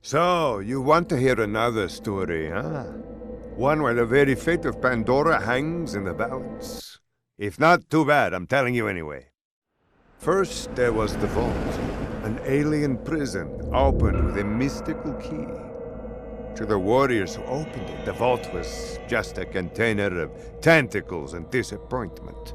So, you want to hear another story, huh? One where the very fate of Pandora hangs in the balance? If not, too bad, I'm telling you anyway. First, there was the vault, an alien prison opened with a mystical key. To the warriors who opened it, the vault was just a container of tentacles and disappointment.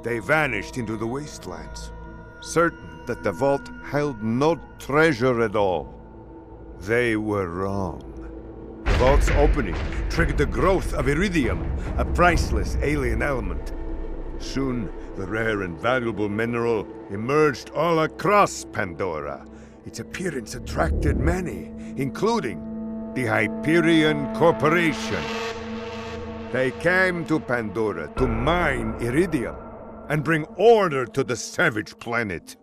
They vanished into the wastelands, certain that the vault held no treasure at all. They were wrong. The vault's opening triggered the growth of iridium, a priceless alien element. Soon, the rare and valuable mineral emerged all across Pandora. Its appearance attracted many, including the Hyperion Corporation. They came to Pandora to mine iridium and bring order to the savage planet.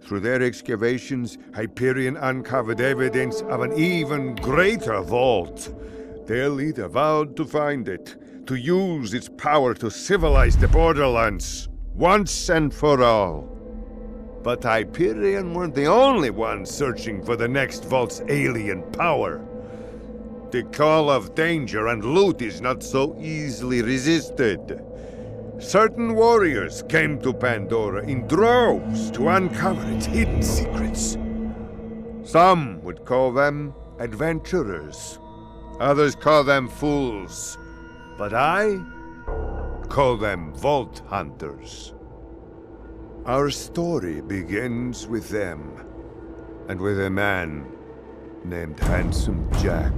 Through their excavations, Hyperion uncovered evidence of an even greater vault. Their leader vowed to find it, to use its power to civilize the Borderlands, once and for all. But Hyperion weren't the only ones searching for the next vault's alien power. The call of danger and loot is not so easily resisted. Certain warriors came to Pandora in droves to uncover its hidden secrets. Some would call them adventurers. Others call them fools. But I call them vault hunters. Our story begins with them, and with a man named Handsome Jack.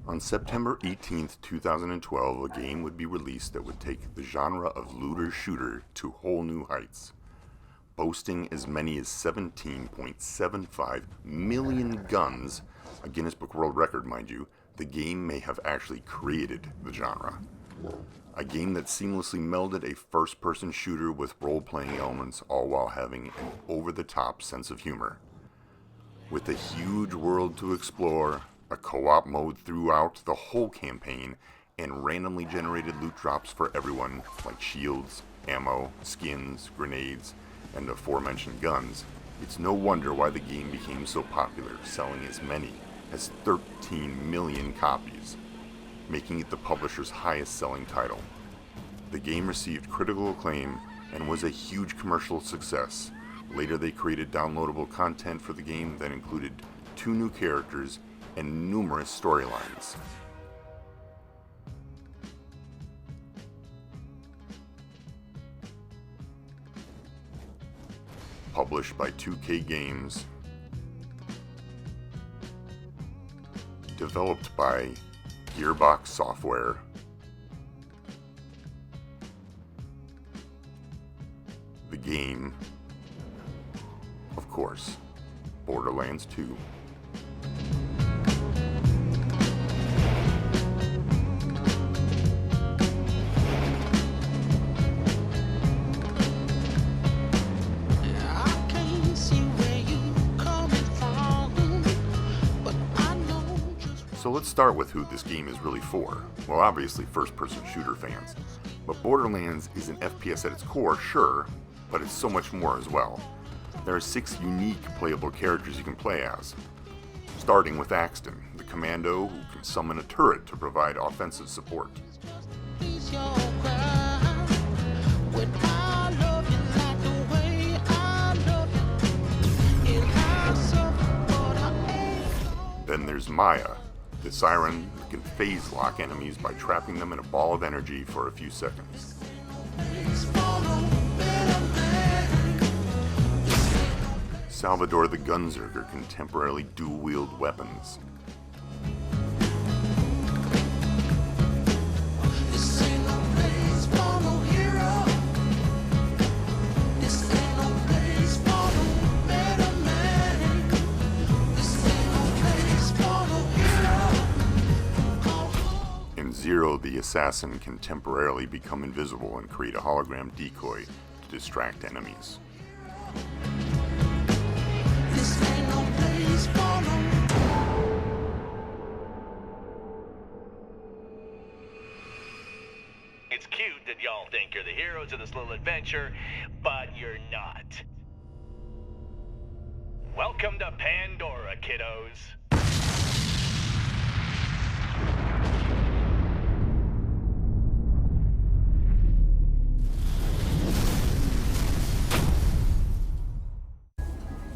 On September 18th, 2012, a game would be released that would take the genre of looter-shooter to whole new heights. Boasting as many as 17.75 million guns, a Guinness Book World Record, mind you, the game may have actually created the genre. A game that seamlessly melded a first-person shooter with role-playing elements, all while having an over-the-top sense of humor. With a huge world to explore, a co-op mode throughout the whole campaign, and randomly generated loot drops for everyone, like shields, ammo, skins, grenades, and aforementioned guns, it's no wonder why the game became so popular, selling as many as 13 million copies, making it the publisher's highest-selling title. The game received critical acclaim and was a huge commercial success. Later they created downloadable content for the game that included 2 new characters and numerous storylines. Published by 2K Games, developed by Gearbox Software, the game, of course, Borderlands 2. So let's start with who this game is really for. Well, obviously first-person shooter fans. But Borderlands is an FPS at its core, sure, but it's so much more as well. There are 6 unique playable characters you can play as. Starting with Axton, the commando who can summon a turret to provide offensive support. Then there's Maya, the siren that can phase lock enemies by trapping them in a ball of energy for a few seconds. Salvador the Gunzerger can temporarily dual-wield weapons. Zero, the assassin, can temporarily become invisible and create a hologram decoy to distract enemies. It's cute that y'all think you're the heroes of this little adventure, but you're not. Welcome to Pandora, kiddos.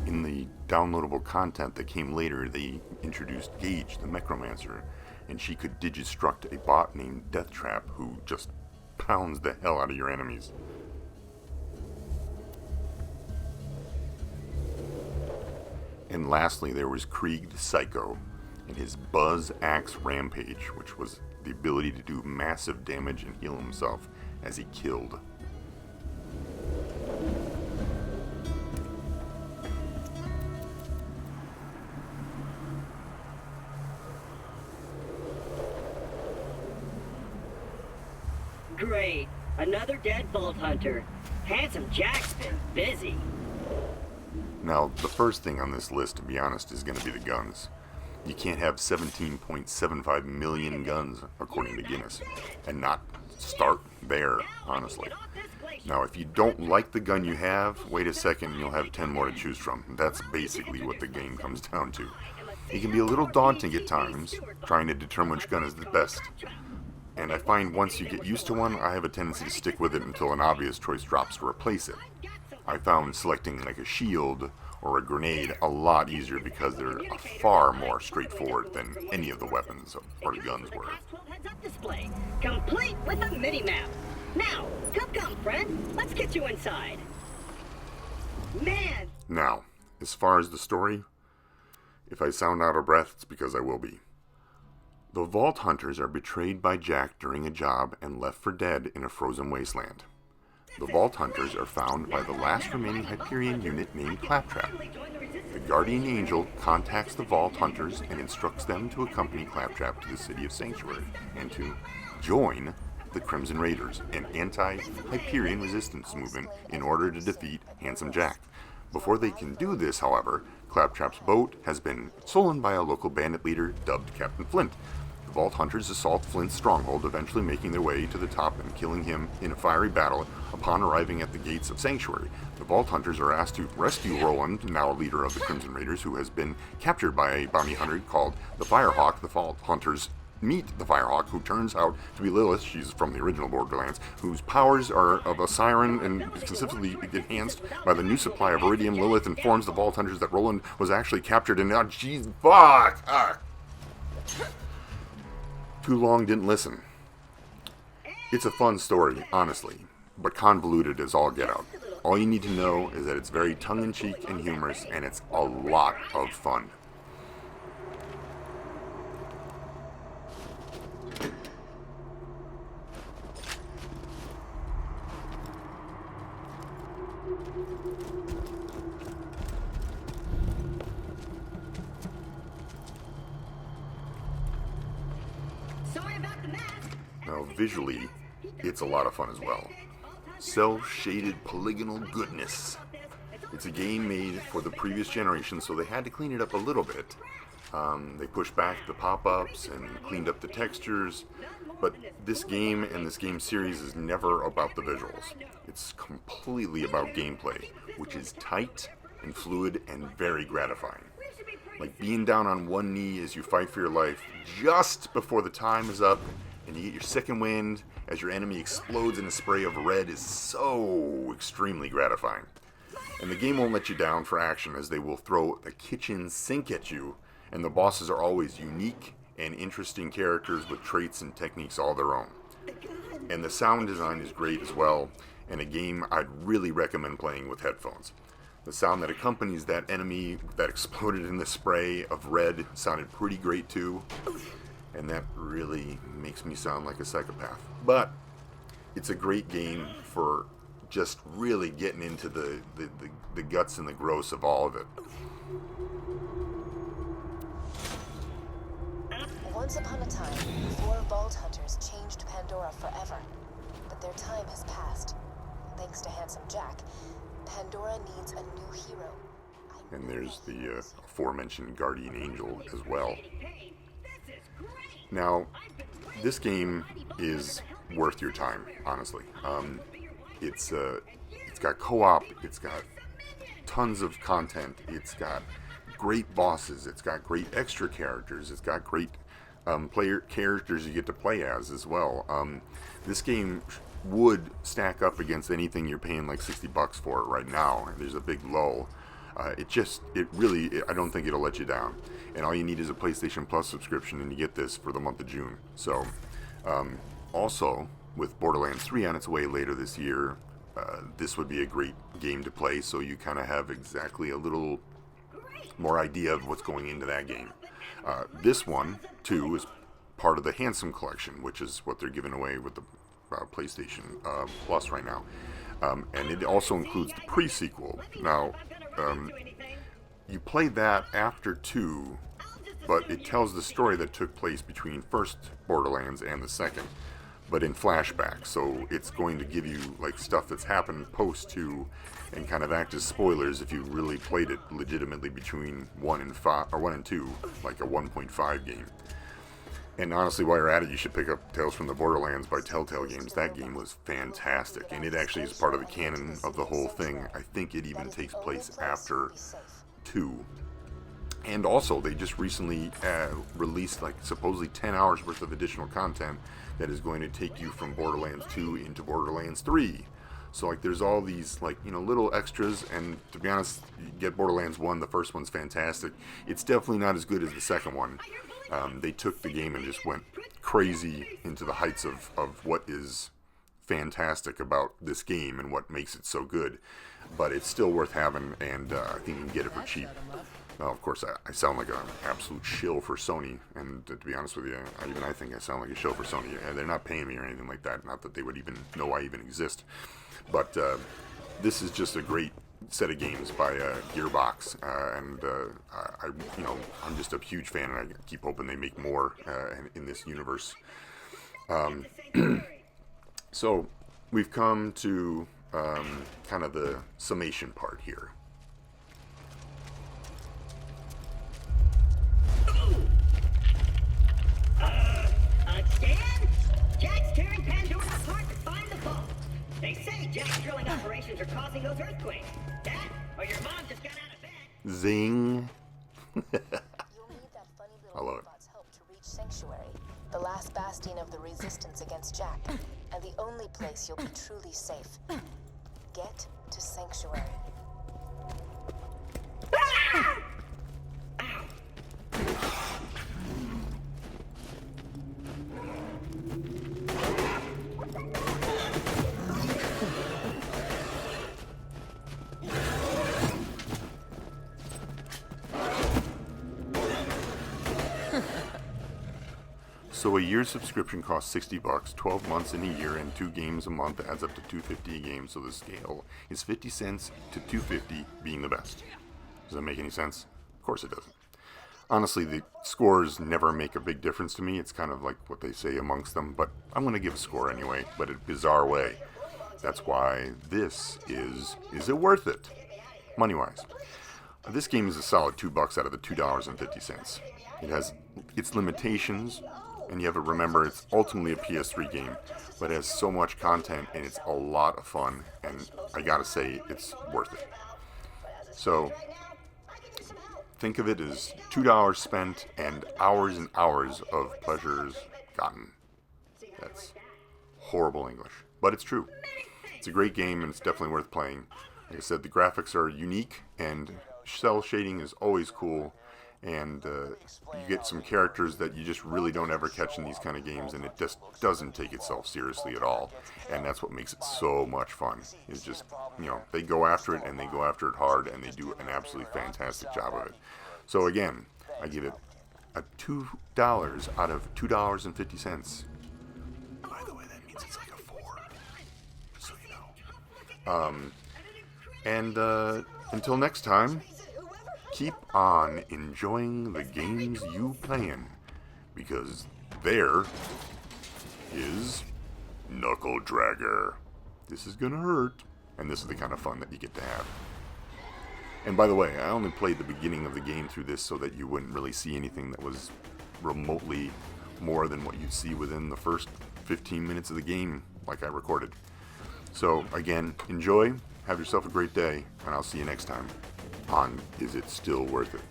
In the downloadable content that came later, they introduced Gage, the Necromancer, and she could digistruct a bot named Deathtrap who just pounds the hell out of your enemies. And lastly, there was Krieg the Psycho and his Buzz Axe Rampage, which was the ability to do massive damage and heal himself as he killed. Great. Another dead Vault Hunter. Handsome Jack's been busy. Now, the first thing on this list, to be honest, is going to be the guns. You can't have 17.75 million guns, according to Guinness, and not start there, honestly. Now, if you don't like the gun you have, wait a second and you'll have 10 more to choose from. That's basically what the game comes down to. It can be a little daunting at times, trying to determine which gun is the best. And I find once you get used to one, I have a tendency to stick with it until an obvious choice drops to replace it. I found selecting like a shield or a grenade a lot easier because they're far more straightforward than any of the weapons or guns were. Display, complete with a mini-map. Now, come, friend. Let's get you inside. Man! Now, as far as the story, if I sound out of breath, it's because I will be. The Vault Hunters are betrayed by Jack during a job and left for dead in a frozen wasteland. The Vault Hunters are found by the last remaining Hyperion unit named Claptrap. The Guardian Angel contacts the Vault Hunters and instructs them to accompany Claptrap to the city of Sanctuary and to join the Crimson Raiders, an anti-Hyperion resistance movement, in order to defeat Handsome Jack. Before they can do this, however, Claptrap's boat has been stolen by a local bandit leader dubbed Captain Flint. The Vault Hunters assault Flint's stronghold, eventually making their way to the top and killing him in a fiery battle upon arriving at the gates of Sanctuary. The Vault Hunters are asked to rescue Roland, now leader of the Crimson Raiders, who has been captured by a bounty hunter called the Firehawk. The Vault Hunters meet the Firehawk, who turns out to be Lilith. She's from the original Borderlands, whose powers are of a siren and specifically enhanced by the new supply of iridium. Lilith informs the Vault Hunters that Roland was actually captured and now, jeez, fuck! Too long, didn't listen. It's a fun story, honestly, but convoluted as all get out. All you need to know is that it's very tongue-in-cheek and humorous, and it's a lot of fun. Now, visually, it's a lot of fun as well. Cel-shaded polygonal goodness. It's a game made for the previous generation, so they had to clean it up a little bit. They pushed back the pop-ups and cleaned up the textures, but this game and this game series is never about the visuals. It's completely about gameplay, which is tight and fluid and very gratifying. Like being down on one knee as you fight for your life just before the time is up and you get your second wind as your enemy explodes in a spray of red is so extremely gratifying. And the game won't let you down for action, as they will throw the kitchen sink at you, and the bosses are always unique and interesting characters with traits and techniques all their own. And the sound design is great as well, and a game I'd really recommend playing with headphones. The sound that accompanies that enemy that exploded in the spray of red sounded pretty great too, and that really makes me sound like a psychopath. But it's a great game for just really getting into the guts and the gross of all of it. Once upon a time, 4 Vault Hunters changed Pandora forever. But their time has passed. Thanks to Handsome Jack, Pandora needs a new hero. And there's the aforementioned Guardian Angel as well. Now, this game is worth your time, honestly. It's got co-op, it's got tons of content. It's got great bosses. It's got great extra characters. It's got great player characters you get to play as well. This game would stack up against anything you're paying like $60 for right now. There's a big lull. I don't think it'll let you down. And all you need is a PlayStation Plus subscription, and you get this for the month of June. So, also, with Borderlands 3 on its way later this year, this would be a great game to play, so you kind of have exactly a little more idea of what's going into that game. This one, too, is part of the Handsome Collection, which is what they're giving away with the PlayStation Plus right now. And it also includes the pre-sequel. Now, you play that after 2, but it tells the story that took place between first Borderlands and the second, but in flashback. So it's going to give you like stuff that's happened post 2 and kind of act as spoilers if you really played it legitimately between 1 and 2, like a 1.5 game. And honestly, while you're at it, you should pick up Tales from the Borderlands by Telltale Games. That game was fantastic, and it actually is part of the canon of the whole thing. I think it even takes place after 2. And also, they just recently released like supposedly 10 hours worth of additional content that is going to take you from Borderlands 2 into Borderlands 3. So like there's all these like, you know, little extras, and to be honest, you get Borderlands 1, the first one's fantastic. It's definitely not as good as the second one. They took the game and just went crazy into the heights of what is fantastic about this game and what makes it so good. But it's still worth having, and I think you can get it for cheap. Now, of course, I sound like an absolute shill for Sony, and to be honest with you, I think I sound like a shill for Sony. They're not paying me or anything like that, not that they would even know I even exist. But this is just a great set of games by Gearbox, and I'm just a huge fan, and I keep hoping they make more in this universe. So we've come to kind of the summation part here. Stan? Jack's tearing Pandora apart to find the vault. They say Jack's drilling operations are causing those earthquakes. That, or your mom just got out of bed. Zing. You'll need that funny I little love it. robot's help to reach Sanctuary, the last bastion of the resistance against Jack, and the only place you'll be truly safe. Get to Sanctuary. So a year's subscription costs $60, 12 months in a year, and 2 games a month adds up to $2.50 a game. So the scale is 50 cents to $2.50 being the best. Does that make any sense? Of course it doesn't. Honestly, the scores never make a big difference to me. It's kind of like what they say amongst them, but I'm going to give a score anyway, but in a bizarre way. That's why this is it worth it? Money-wise. This game is a solid $2 out of the $2.50. It has its limitations, and you have to remember it's ultimately a PS3 game, but it has so much content and it's a lot of fun, and I gotta say, it's worth it. So, think of it as $2 spent and hours of pleasures gotten. That's horrible English, but it's true. It's a great game, and it's definitely worth playing. Like I said, the graphics are unique, and cell shading is always cool. And you get some characters that you just really don't ever catch in these kind of games, and it just doesn't take itself seriously at all. And that's what makes it so much fun. It's just, they go after it, and they go after it hard, and they do an absolutely fantastic job of it. So again, I give it a $2 out of $2.50. By the way, that means it's like a 4, just so you know. And until next time, keep on enjoying the games you playing, because there is Knuckle Dragger. This is gonna hurt, and this is the kind of fun that you get to have. And by the way, I only played the beginning of the game through this so that you wouldn't really see anything that was remotely more than what you'd see within the first 15 minutes of the game, like I recorded. So again, enjoy, Have yourself a great day, and I'll see you next time on Is It Still Worth It?